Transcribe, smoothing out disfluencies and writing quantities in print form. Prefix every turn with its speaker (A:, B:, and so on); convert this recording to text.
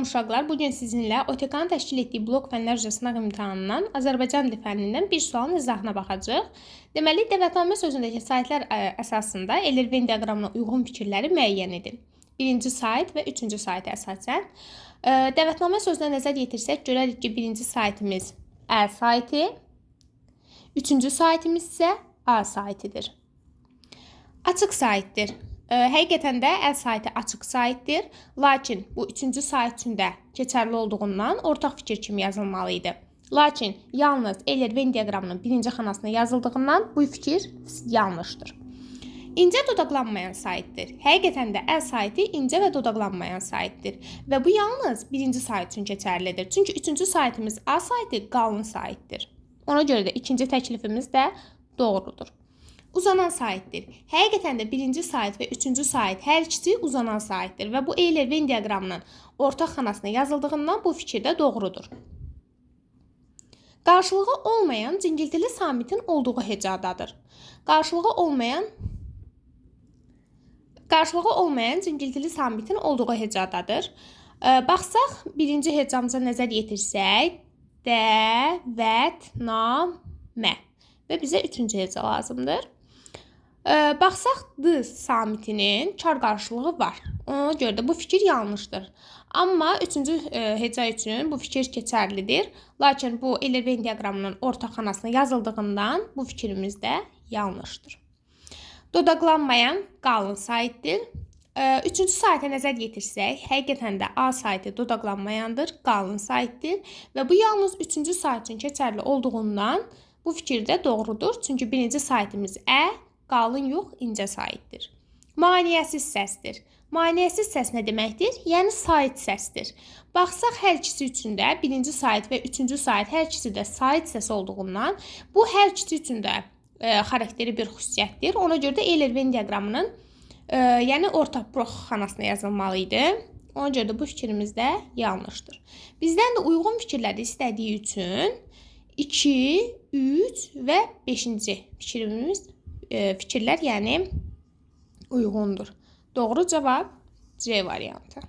A: Uşaqlar, bugün sizinlə OTK-nın təşkil etdiyi blok fənlər üzrə sınaq imtahanından Azərbaycan dili fənnindən bir sualın izahına baxacağıq. Deməli, dəvətnamə sözündəki saytlar əsasında Eyler-Venn diaqramına uyğun fikirləri müəyyən edin. Birinci sayt və üçüncü sayta əsasən. Dəvətnamə sözünə nəzər yetirsək, görərik ki, birinci saytımız Ə saytı, üçüncü saytımız isə A saytıdır. Açıq saytdır. Həqiqətən də Ə saytı açıq saytdır. Lakin bu üçüncü sayt üçün də keçərli olduğundan ortaq fikir kimi yazılmalıydı. Lakin yalnız Eyler-Venn diaqramının birinci xanasına yazıldığından bu fikir yanlışdır. İncə dodaqlanmayan saytdır. Həqiqətən də Ə saytı incə və dodaqlanmayan saytdır. Və bu yalnız birinci sayt üçün keçərlidir. Çünki üçüncü saytımız A saytı qalın saytdır. Ona görə də ikinci təklifimiz də doğrudur. Uzanan saytdır. Həqiqətən də birinci sayt və üçüncü sayt hər ikisi uzanan saytdır və bu Eyler-Venn diaqramının ortaq xanasına yazıldığından bu fikir də doğrudur. Qarşılığı olmayan cingiltili samitin olduğu hecadadır. Qarşılığı olmayan cingiltili samitin olduğu hecadadır. Baxsaq, birinci hecamıza nəzər yetirsək, də, vət, nam, mə və bizə üçüncü heca lazımdır. Baxsaq, d samitinin çar qarşılığı var. Ona görə də bu fikir yanlışdır. Amma üçüncü heca üçün bu fikir keçərlidir. Lakin bu Eyler-Venn diaqramının ortaq xanasına yazıldığından bu fikrimiz də yanlışdır. Dodaqlanmayan qalın saytdır. Üçüncü sayta nəzər yetirsək, həqiqətən də A saytı dodaqlanmayandır, qalın saytdır və bu yalnız üçüncü sayt üçün keçərli olduğundan bu fikir də doğrudur. Çünki birinci saytımız Ə, qalın yox, incə saytdır. Maneəsiz səsdir. Maneəsiz səs nə deməkdir? Yəni sait səsdir. Baxsaq, hər ikisi üçün də birinci sayt və üçüncü sayt hər ikisi də sait səs olduğundan bu hər ikisi üçün də xarakteri bir xüsusiyyətdir. Ona görə də Eyler-Venn diaqramının yəni ortaq blok xanasına yazılmalıydı. Ona görə də bu fikrimiz də yanlışdır. Bizdən də uyğun fikirləri istədiyi üçün 2, 3 və 5-ci fikirlər yəni uyğundur. Doğru cavab C variantı.